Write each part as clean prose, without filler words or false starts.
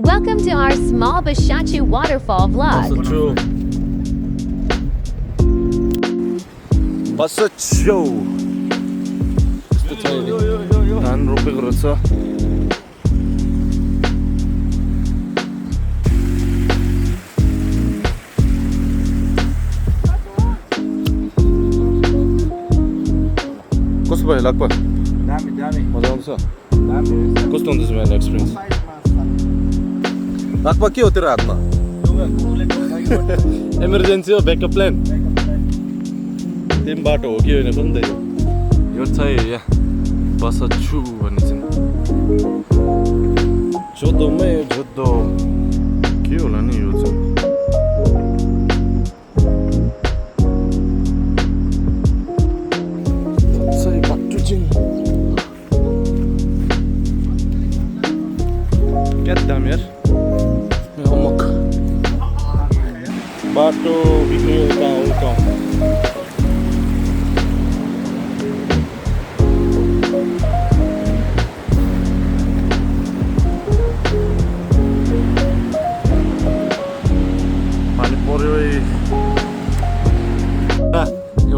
Welcome to our small Bashachu waterfall vlog. Bashachu. धान रोपेको रहेछ कस्तो भयो लगभग दामी दामी मजा आउँछ दामी कस्तो हुँदैछ मेरो एक्सपिरियन्स लगभग के हो तेरो हातमा इमर्जेन्सी हो ब्याकअप प्लान तिमी बाटो हो कि होइन पनि त यो चाहिँ यहाँ Bashachu भन्ने चाहिँ जोदोमै जोदो के होला नि यो चाहिँ चाहिँ बाटो चाहिँ क्या दामी यार अमक बाटो बिग्रियो उता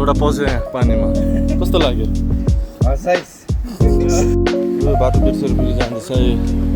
एउटा पस्यो यहाँ पानीमा कस्तो लाग्यो यो बाटो बिर्सेर फेरि जाँदैछ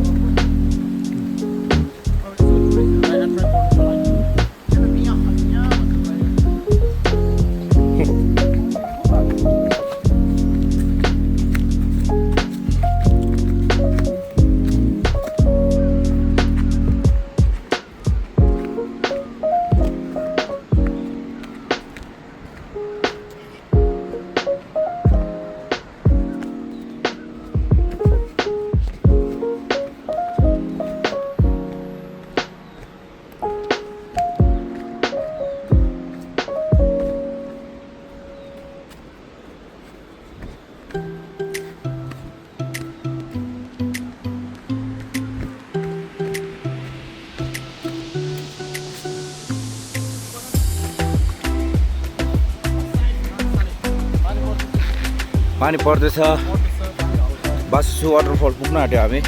पानी पर्दैछ बासुचु वाटरफल पुग्न आँट्यो हामी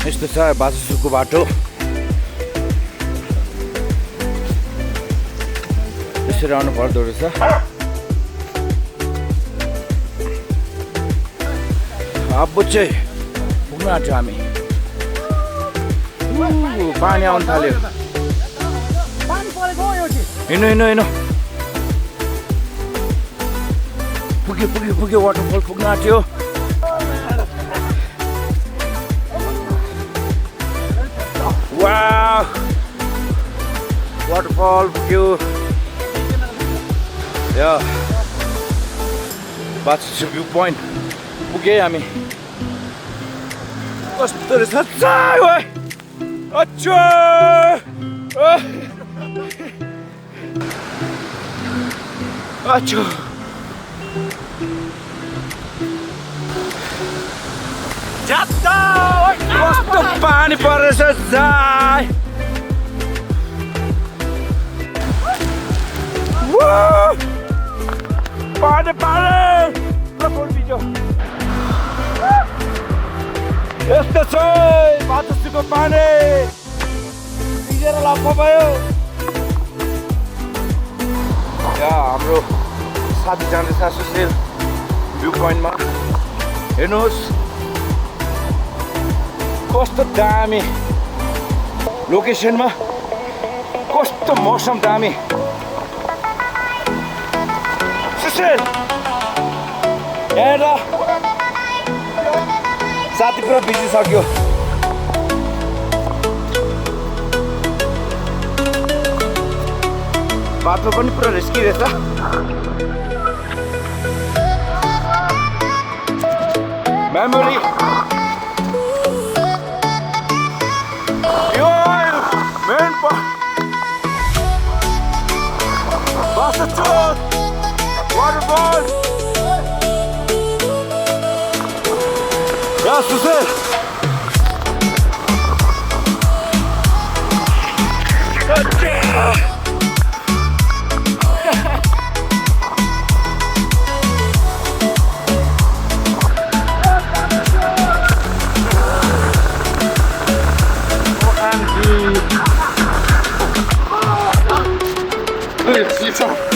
यस्तो छ बासुचुको बाटो यसरी आउनु पर्दो रहेछ अब चाहिँ पुग्न आँट्यो हामी पानी आउनु थाल्यो हिँड्नु हिँड्नु हिँड्नु पुग्यो पुग्यो पुग्यो वाटरफल पुग्न आँट्यो वाह वाटरफल पुग्यो या बासुचु भ्यू पोइन्ट पुगे हामी कस्तो रहेछ अच्छा अच्छा जाता कस्तो पानी परेछ जाय पानी पानी भिडियो यस्तो छ बासुचुको पानी भिजेर लाभ भयो यहाँ हाम्रो साथी जाँदैछ सुशील भ्यू पोइन्टमा हेर्नुहोस् कस्तो दामी लोकेसनमा कस्तो मौसम दामी सुशील हेर साथी पुरा भिजिसक्यो बाटो पनि पुरा रिस्की रहेछ मेमोरी यो main Bashachu waterfall yeah Sushil my time.